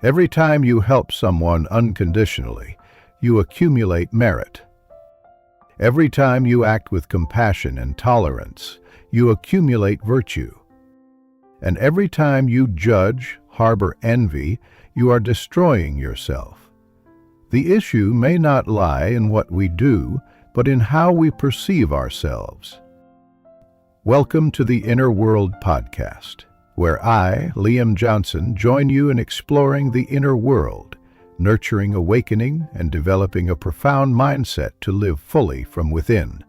Every time you help someone unconditionally, you accumulate merit. Every time you act with compassion and tolerance, you accumulate virtue. And every time you judge, harbor envy, you are destroying yourself. The issue may not lie in what we do, but in how we perceive ourselves. Welcome to the Inner World Podcast, where I, Liam Johnson, join you in exploring the inner world, nurturing awakening and developing a profound mindset to live fully from within.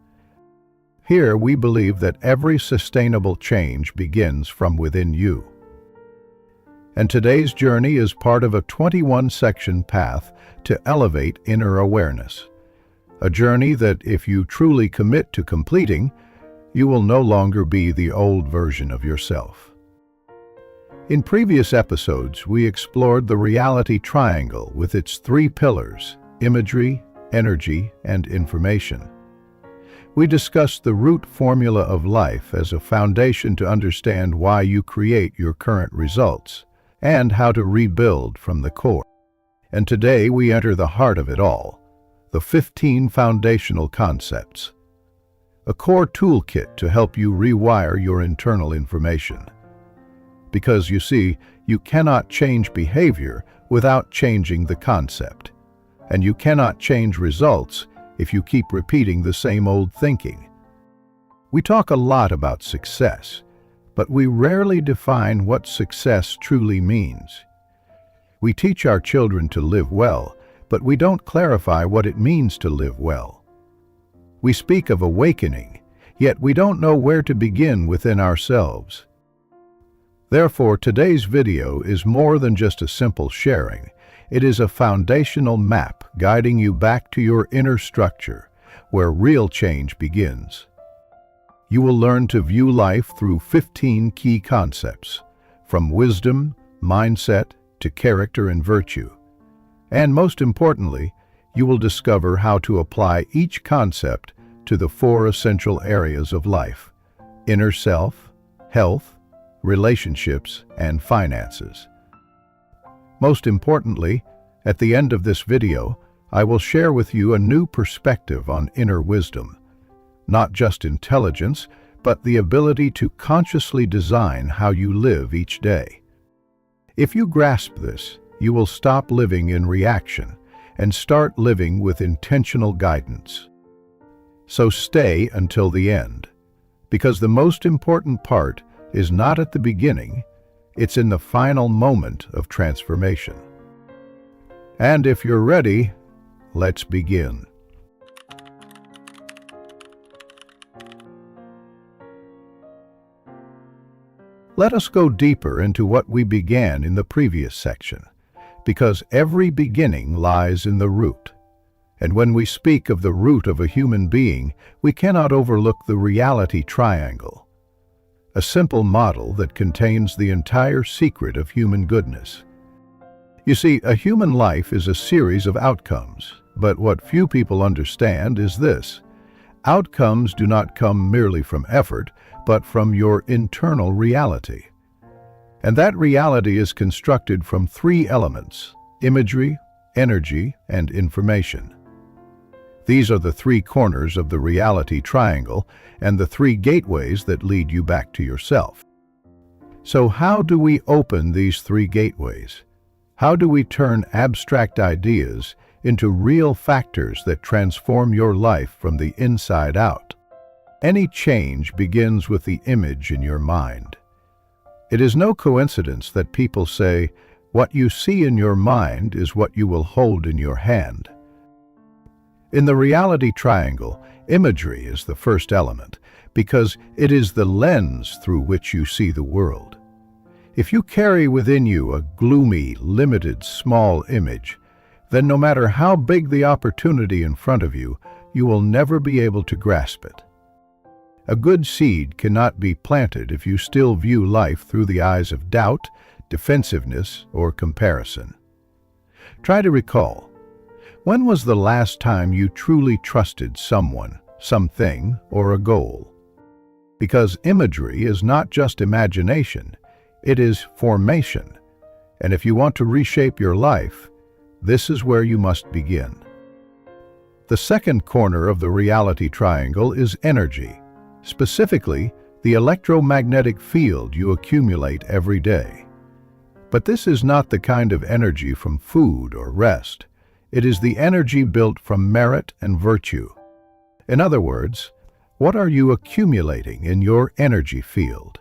Here we believe that every sustainable change begins from within you. And today's journey is part of a 21-section path to elevate inner awareness. A journey that, if you truly commit to completing, you will no longer be the old version of yourself. In previous episodes, we explored the reality triangle with its three pillars: imagery, energy, and information. We discussed the root formula of life as a foundation to understand why you create your current results and how to rebuild from the core. And today we enter the heart of it all, the 15 foundational concepts, a core toolkit to help you rewire your internal information. Because you see, you cannot change behavior without changing the concept, and you cannot change results if you keep repeating the same old thinking. We talk a lot about success, but we rarely define what success truly means. We teach our children to live well, but we don't clarify what it means to live well. We speak of awakening, yet we don't know where to begin within ourselves. Therefore, today's video is more than just a simple sharing. It is a foundational map guiding you back to your inner structure, where real change begins. You will learn to view life through 15 key concepts, from wisdom, mindset, to character and virtue. And most importantly, you will discover how to apply each concept to the 4 essential areas of life: inner self, health, relationships, and finances. Most importantly, at the end of this video, I will share with you a new perspective on inner wisdom. Not just intelligence, but the ability to consciously design how you live each day. If you grasp this, you will stop living in reaction and start living with intentional guidance. So stay until the end, because the most important part is not at the beginning, it's in the final moment of transformation. And if you're ready, let's begin. Let us go deeper into what we began in the previous section, because every beginning lies in the root. And when we speak of the root of a human being, we cannot overlook the reality triangle, a simple model that contains the entire secret of human goodness. You see, a human life is a series of outcomes, but what few people understand is this: outcomes do not come merely from effort, but from your internal reality. And that reality is constructed from 3 elements: imagery, energy, and information. These are the 3 corners of the reality triangle and the 3 gateways that lead you back to yourself. So how do we open these 3 gateways? How do we turn abstract ideas into real factors that transform your life from the inside out? Any change begins with the image in your mind. It is no coincidence that people say, "What you see in your mind is what you will hold in your hand." In the reality triangle, imagery is the first element, because it is the lens through which you see the world. If you carry within you a gloomy, limited, small image, then no matter how big the opportunity in front of you, you will never be able to grasp it. A good seed cannot be planted if you still view life through the eyes of doubt, defensiveness, or comparison. Try to recall, when was the last time you truly trusted someone, something, or a goal? Because imagery is not just imagination, it is formation. And if you want to reshape your life, this is where you must begin. The second corner of the reality triangle is energy, specifically the electromagnetic field you accumulate every day. But this is not the kind of energy from food or rest. It is the energy built from merit and virtue. In other words, what are you accumulating in your energy field?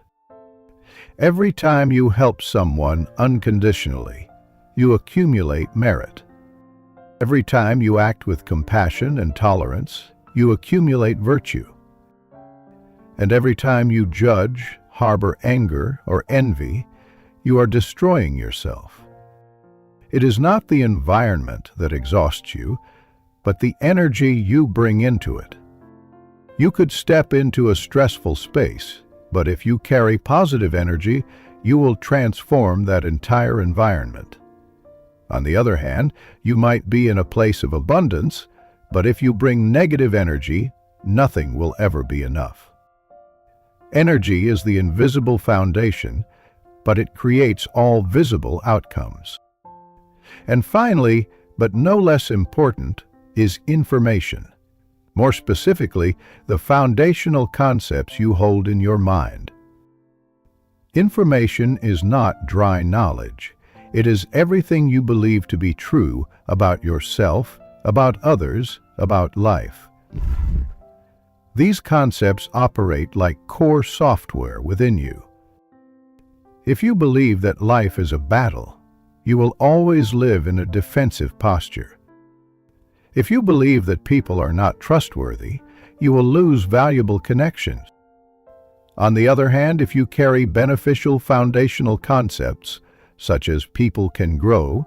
Every time you help someone unconditionally, you accumulate merit. Every time you act with compassion and tolerance, you accumulate virtue. And every time you judge, harbor anger, or envy, you are destroying yourself. It is not the environment that exhausts you, but the energy you bring into it. You could step into a stressful space, but if you carry positive energy, you will transform that entire environment. On the other hand, you might be in a place of abundance, but if you bring negative energy, nothing will ever be enough. Energy is the invisible foundation, but it creates all visible outcomes. And finally, but no less important, is information. More specifically, the foundational concepts you hold in your mind. Information is not dry knowledge. It is everything you believe to be true about yourself, about others, about life. These concepts operate like core software within you. If you believe that life is a battle, you will always live in a defensive posture. If you believe that people are not trustworthy, you will lose valuable connections. On the other hand, if you carry beneficial foundational concepts, such as people can grow,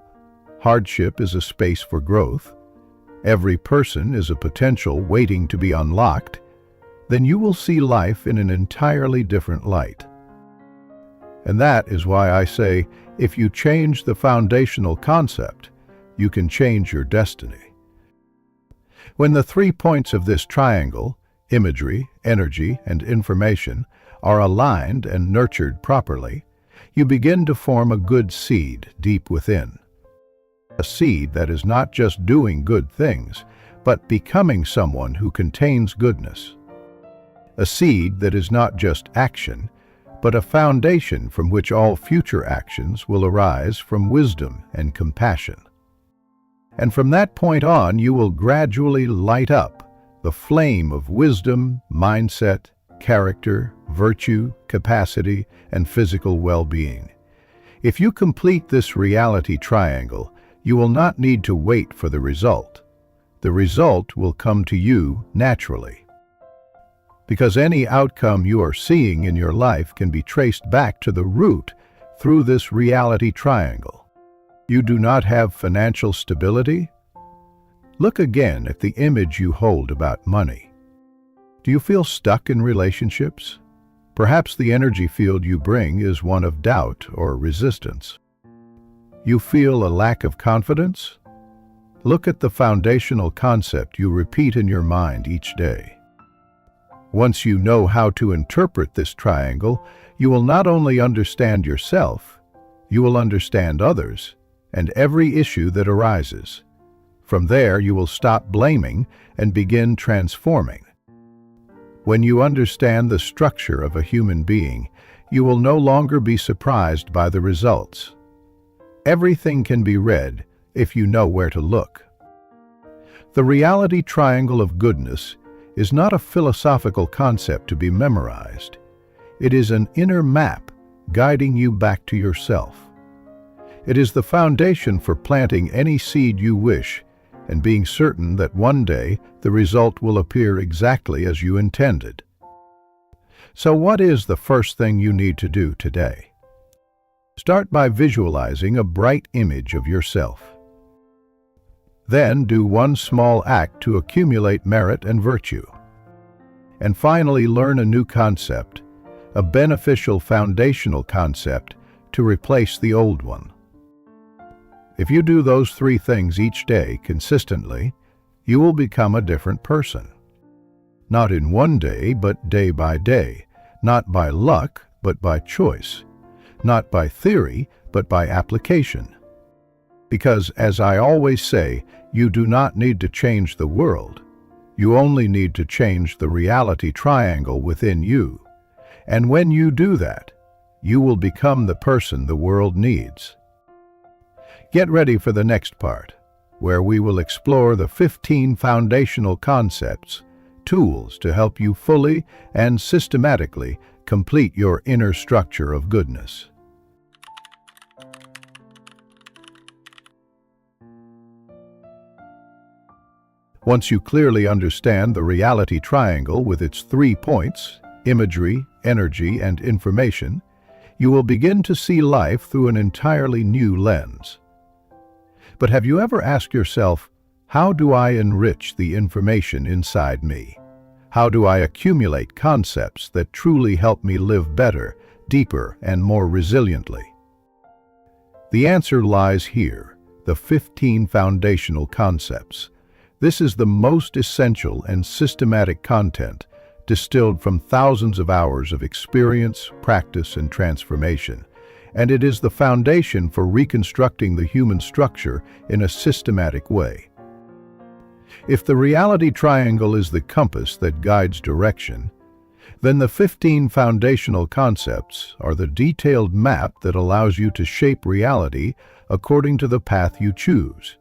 hardship is a space for growth, every person is a potential waiting to be unlocked, then you will see life in an entirely different light. And that is why I say, if you change the foundational concept, you can change your destiny. When the 3 points of this triangle, imagery, energy, and information, are aligned and nurtured properly, you begin to form a good seed deep within. A seed that is not just doing good things, but becoming someone who contains goodness. A seed that is not just action, but a foundation from which all future actions will arise from wisdom and compassion. And from that point on, you will gradually light up the flame of wisdom, mindset, character, virtue, capacity, and physical well-being. If you complete this reality triangle, you will not need to wait for the result. The result will come to you naturally. Because any outcome you are seeing in your life can be traced back to the root through this reality triangle. You do not have financial stability? Look again at the image you hold about money. Do you feel stuck in relationships? Perhaps the energy field you bring is one of doubt or resistance. You feel a lack of confidence? Look at the foundational concept you repeat in your mind each day. Once you know how to interpret this triangle, you will not only understand yourself, you will understand others and every issue that arises. From there, you will stop blaming and begin transforming. When you understand the structure of a human being, you will no longer be surprised by the results. Everything can be read if you know where to look. The reality triangle of goodness is not a philosophical concept to be memorized. It is an inner map guiding you back to yourself. It is the foundation for planting any seed you wish and being certain that one day the result will appear exactly as you intended. So what is the first thing you need to do today? Start by visualizing a bright image of yourself. Then do one small act to accumulate merit and virtue. And finally, learn a new concept, a beneficial foundational concept to replace the old one. If you do those 3 things each day consistently, you will become a different person. Not in one day, but day by day, not by luck, but by choice. not by theory, but by application. Because, as I always say, you do not need to change the world. You only need to change the reality triangle within you. And when you do that, you will become the person the world needs. Get ready for the next part, where we will explore the 15 foundational concepts, tools to help you fully and systematically complete your inner structure of goodness. Once you clearly understand the reality triangle with its 3 points, imagery, energy, and information, you will begin to see life through an entirely new lens. But have you ever asked yourself, how do I enrich the information inside me? How do I accumulate concepts that truly help me live better, deeper, and more resiliently? The answer lies here, the 15 foundational concepts. This is the most essential and systematic content distilled from thousands of hours of experience, practice, and transformation, and it is the foundation for reconstructing the human structure in a systematic way. If the reality triangle is the compass that guides direction, then the 15 foundational concepts are the detailed map that allows you to shape reality according to the path you choose.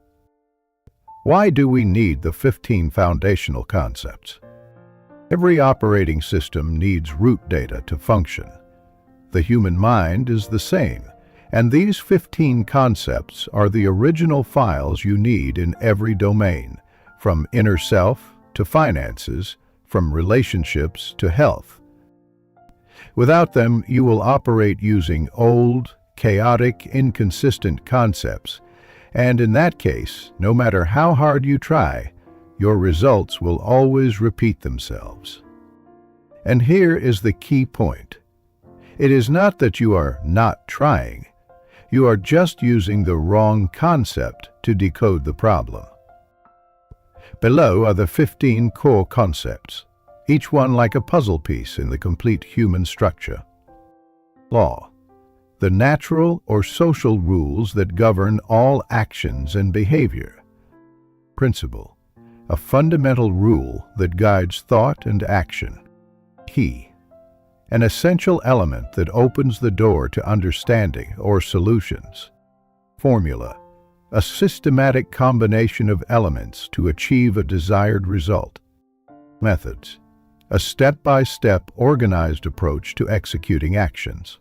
Why do we need the 15 foundational concepts? Every operating system needs root data to function. The human mind is the same, and these 15 concepts are the original files you need in every domain, from inner self to finances, from relationships to health. Without them, you will operate using old, chaotic, inconsistent concepts, and in that case, no matter how hard you try, your results will always repeat themselves. And here is the key point. It is not that you are not trying. You are just using the wrong concept to decode the problem. Below are the 15 core concepts, each one like a puzzle piece in the complete human structure. Law. The natural or social rules that govern all actions and behavior. Principle. A fundamental rule that guides thought and action. Key. An essential element that opens the door to understanding or solutions. Formula. A systematic combination of elements to achieve a desired result. Methods. A step-by-step organized approach to executing actions.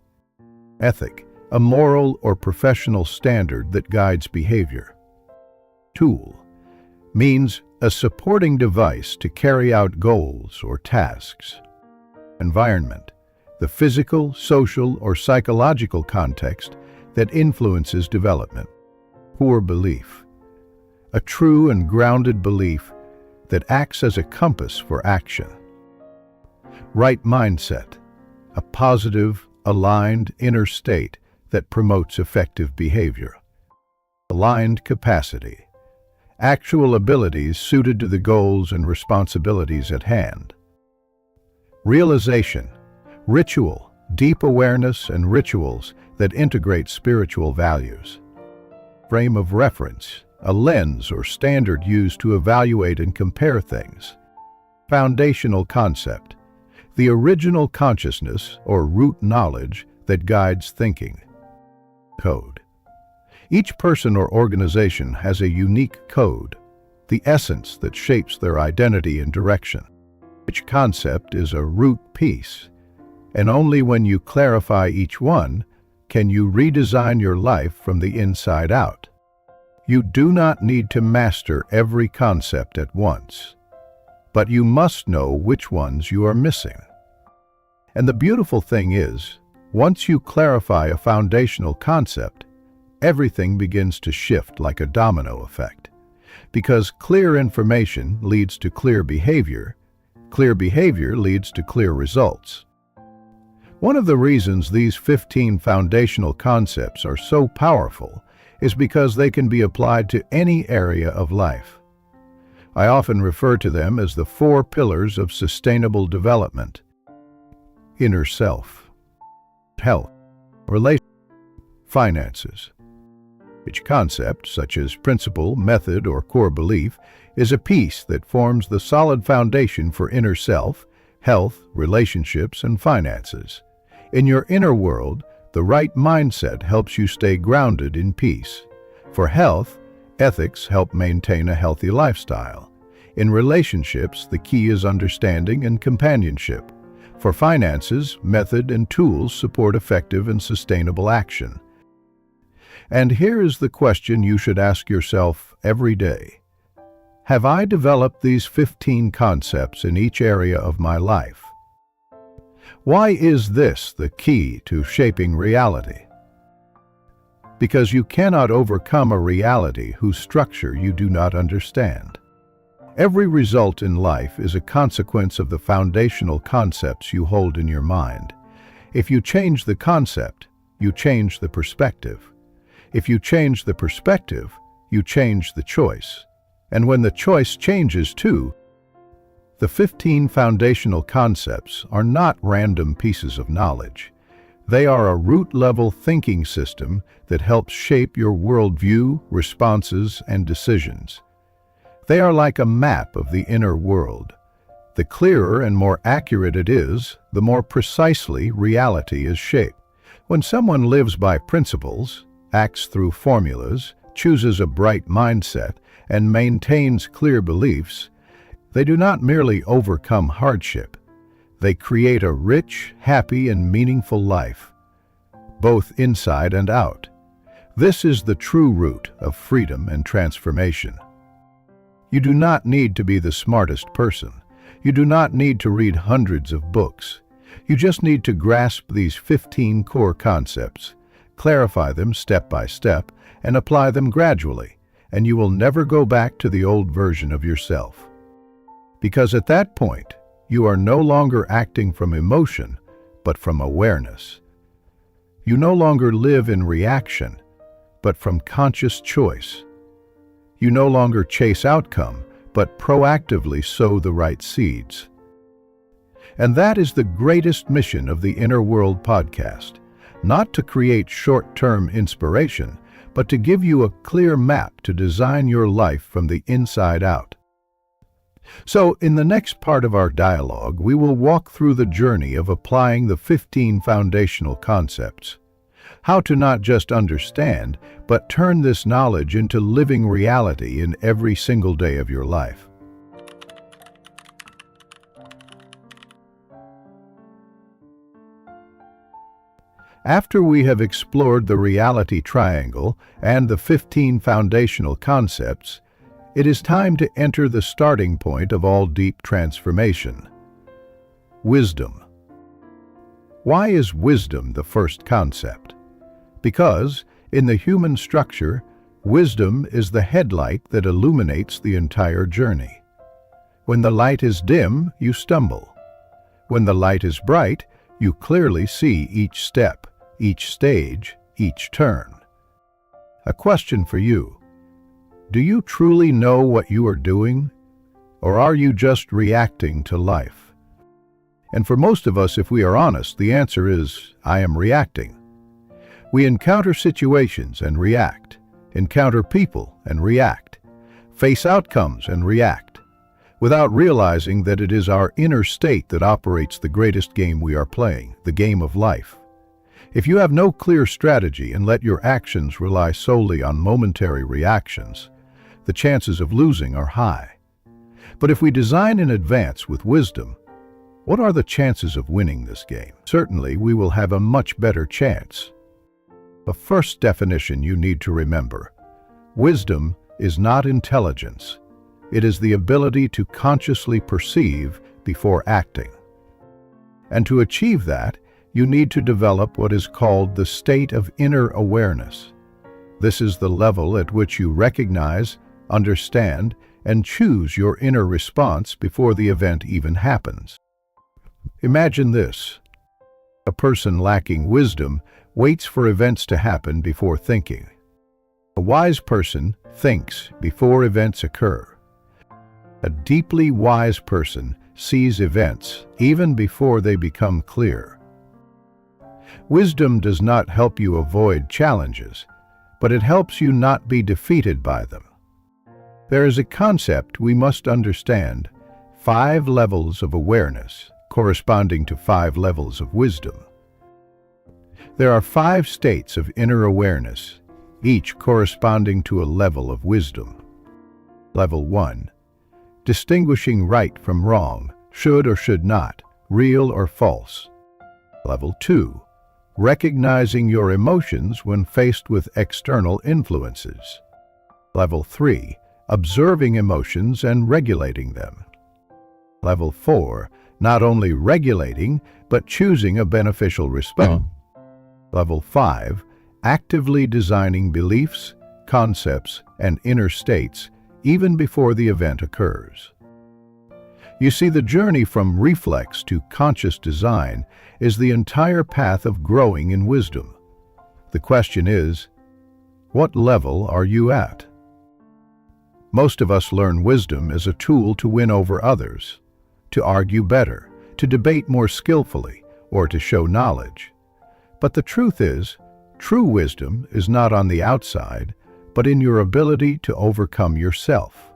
Ethic, a moral or professional standard that guides behavior. Tool, means a supporting device to carry out goals or tasks. Environment, the physical, social, or psychological context that influences development. Core belief, a true and grounded belief that acts as a compass for action. Right mindset, a positive, aligned inner state that promotes effective behavior. Aligned capacity, actual abilities suited to the goals and responsibilities at hand. Realization, ritual, deep awareness and rituals that integrate spiritual values. Frame of reference, a lens or standard used to evaluate and compare things. Foundational concept, the original consciousness or root knowledge that guides thinking. Code. Each person or organization has a unique code, the essence that shapes their identity and direction. Each concept is a root piece, and only when you clarify each one can you redesign your life from the inside out. You do not need to master every concept at once, but you must know which ones you are missing. And the beautiful thing is, once you clarify a foundational concept, everything begins to shift like a domino effect. Because clear information leads to clear behavior leads to clear results. One of the reasons these 15 foundational concepts are so powerful is because they can be applied to any area of life. I often refer to them as the 4 pillars of sustainable development. Inner self, health, relationship, finances. Each concept, such as principle, method, or core belief, is a piece that forms the solid foundation for inner self, health, relationships, and finances. In your inner world, the right mindset helps you stay grounded in peace. For health, ethics help maintain a healthy lifestyle. In relationships, the key is understanding and companionship. For finances, method and tools support effective and sustainable action. And here is the question you should ask yourself every day. Have I developed these 15 concepts in each area of my life? Why is this the key to shaping reality? Because you cannot overcome a reality whose structure you do not understand. Every result in life is a consequence of the foundational concepts you hold in your mind. If you change the concept, you change the perspective. If you change the perspective, you change the choice. And when the choice changes too, the 15 foundational concepts are not random pieces of knowledge. They are a root-level thinking system that helps shape your worldview, responses, and decisions. They are like a map of the inner world. The clearer and more accurate it is, the more precisely reality is shaped. When someone lives by principles, acts through formulas, chooses a bright mindset, and maintains clear beliefs, they do not merely overcome hardship. They create a rich, happy, and meaningful life, both inside and out. This is the true root of freedom and transformation. You do not need to be the smartest person. You do not need to read hundreds of books. You just need to grasp these 15 core concepts, clarify them step by step, and apply them gradually, and you will never go back to the old version of yourself. Because at that point, you are no longer acting from emotion, but from awareness. You no longer live in reaction, but from conscious choice. You no longer chase outcome, but proactively sow the right seeds. And that is the greatest mission of the Inner World podcast, not to create short-term inspiration, but to give you a clear map to design your life from the inside out. So, in the next part of our dialogue, we will walk through the journey of applying the 15 foundational concepts. How to not just understand, but turn this knowledge into living reality in every single day of your life. After we have explored the reality triangle and the 15 foundational concepts, it is time to enter the starting point of all deep transformation. Wisdom. Why is wisdom the first concept? Because, in the human structure, wisdom is the headlight that illuminates the entire journey. When the light is dim, you stumble. When the light is bright, you clearly see each step, each stage, each turn. A question for you. Do you truly know what you are doing? Or are you just reacting to life? And for most of us, if we are honest, the answer is, I am reacting. We encounter situations and react, encounter people and react, face outcomes and react, without realizing that it is our inner state that operates the greatest game we are playing, the game of life. If you have no clear strategy and let your actions rely solely on momentary reactions, the chances of losing are high. But if we design in advance with wisdom, what are the chances of winning this game? Certainly, we will have a much better chance. The first definition you need to remember: wisdom is not intelligence. It is the ability to consciously perceive before acting. And to achieve that, you need to develop what is called the state of inner awareness. This is the level at which you recognize, understand, and choose your inner response before the event even happens. Imagine this. A person lacking wisdom waits for events to happen before thinking. A wise person thinks before events occur. A deeply wise person sees events even before they become clear. Wisdom does not help you avoid challenges, but it helps you not be defeated by them. There is a concept we must understand: 5 levels of awareness, corresponding to 5 levels of wisdom. There are 5 states of inner awareness, each corresponding to a level of wisdom. Level 1. Distinguishing right from wrong, should or should not, real or false. Level 2. Recognizing your emotions when faced with external influences. Level 3. Observing emotions and regulating them. Level 4. Not only regulating, but choosing a beneficial response. Level 5. Actively designing beliefs, concepts, and inner states even before the event occurs. You see, the journey from reflex to conscious design is the entire path of growing in wisdom. The question is, what level are you at? Most of us learn wisdom as a tool to win over others, to argue better, to debate more skillfully, or to show knowledge. But the truth is, true wisdom is not on the outside, but in your ability to overcome yourself.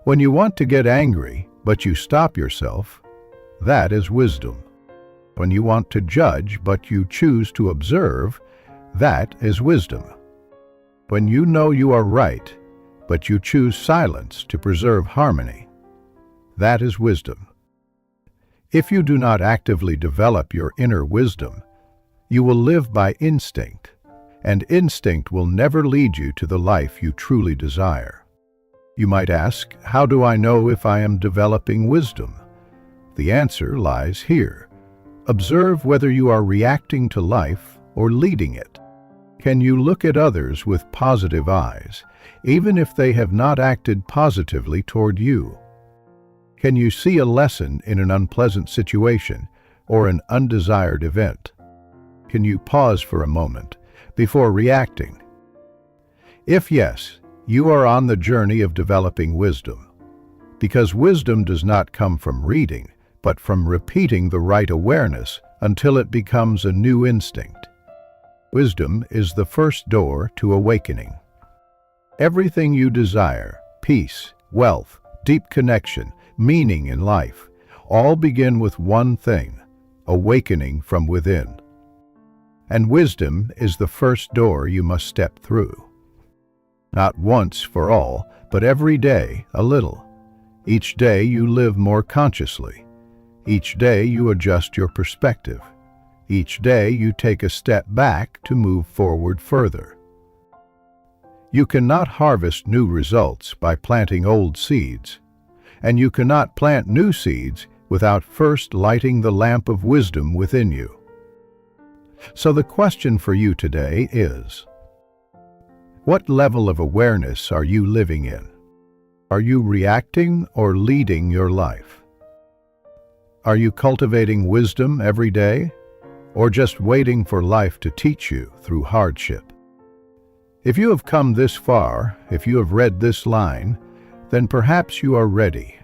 When you want to get angry, but you stop yourself, that is wisdom. When you want to judge, but you choose to observe, that is wisdom. When you know you are right, but you choose silence to preserve harmony, that is wisdom. If you do not actively develop your inner wisdom, you will live by instinct, and instinct will never lead you to the life you truly desire. You might ask, how do I know if I am developing wisdom? The answer lies here. Observe whether you are reacting to life or leading it. Can you look at others with positive eyes, even if they have not acted positively toward you? Can you see a lesson in an unpleasant situation or an undesired event? Can you pause for a moment before reacting? If yes, you are on the journey of developing wisdom, because wisdom does not come from reading, but from repeating the right awareness until it becomes a new instinct. Wisdom is the first door to awakening. Everything you desire, peace, wealth, deep connection, meaning in life, all begin with one thing: awakening from within. And wisdom is the first door you must step through. Not once for all, but every day a little. Each day you live more consciously. Each day you adjust your perspective. Each day you take a step back to move forward further. You cannot harvest new results by planting old seeds, and you cannot plant new seeds without first lighting the lamp of wisdom within you. So the question for you today is, what level of awareness are you living in? Are you reacting or leading your life? Are you cultivating wisdom every day, or just waiting for life to teach you through hardship? If you have come this far, if you have read this line, then perhaps you are ready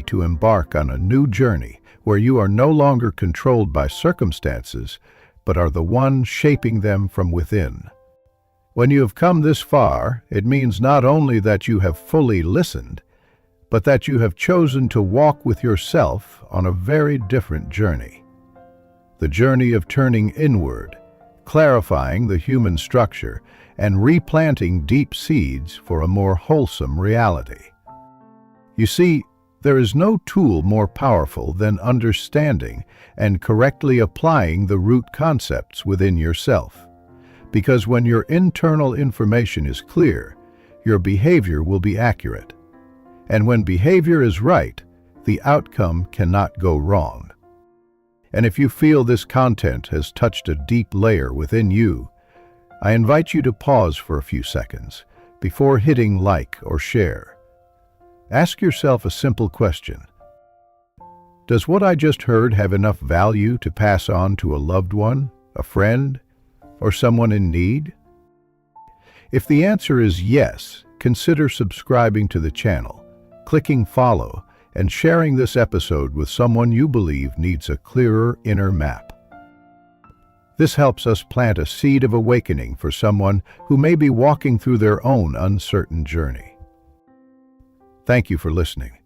to embark on a new journey where you are no longer controlled by circumstances, but are the one shaping them from within. When you have come this far, it means not only that you have fully listened, but that you have chosen to walk with yourself on a very different journey. The journey of turning inward, clarifying the human structure, and replanting deep seeds for a more wholesome reality. You see, there is no tool more powerful than understanding and correctly applying the root concepts within yourself. Because when your internal information is clear, your behavior will be accurate. And when behavior is right, the outcome cannot go wrong. And if you feel this content has touched a deep layer within you, I invite you to pause for a few seconds before hitting like or share. Ask yourself a simple question. Does what I just heard have enough value to pass on to a loved one, a friend, or someone in need? If the answer is yes, consider subscribing to the channel, clicking follow, and sharing this episode with someone you believe needs a clearer inner map. This helps us plant a seed of awakening for someone who may be walking through their own uncertain journey. Thank you for listening.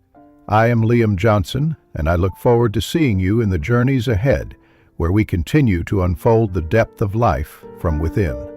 I am Liam Johnson, and I look forward to seeing you in the journeys ahead, where we continue to unfold the depth of life from within.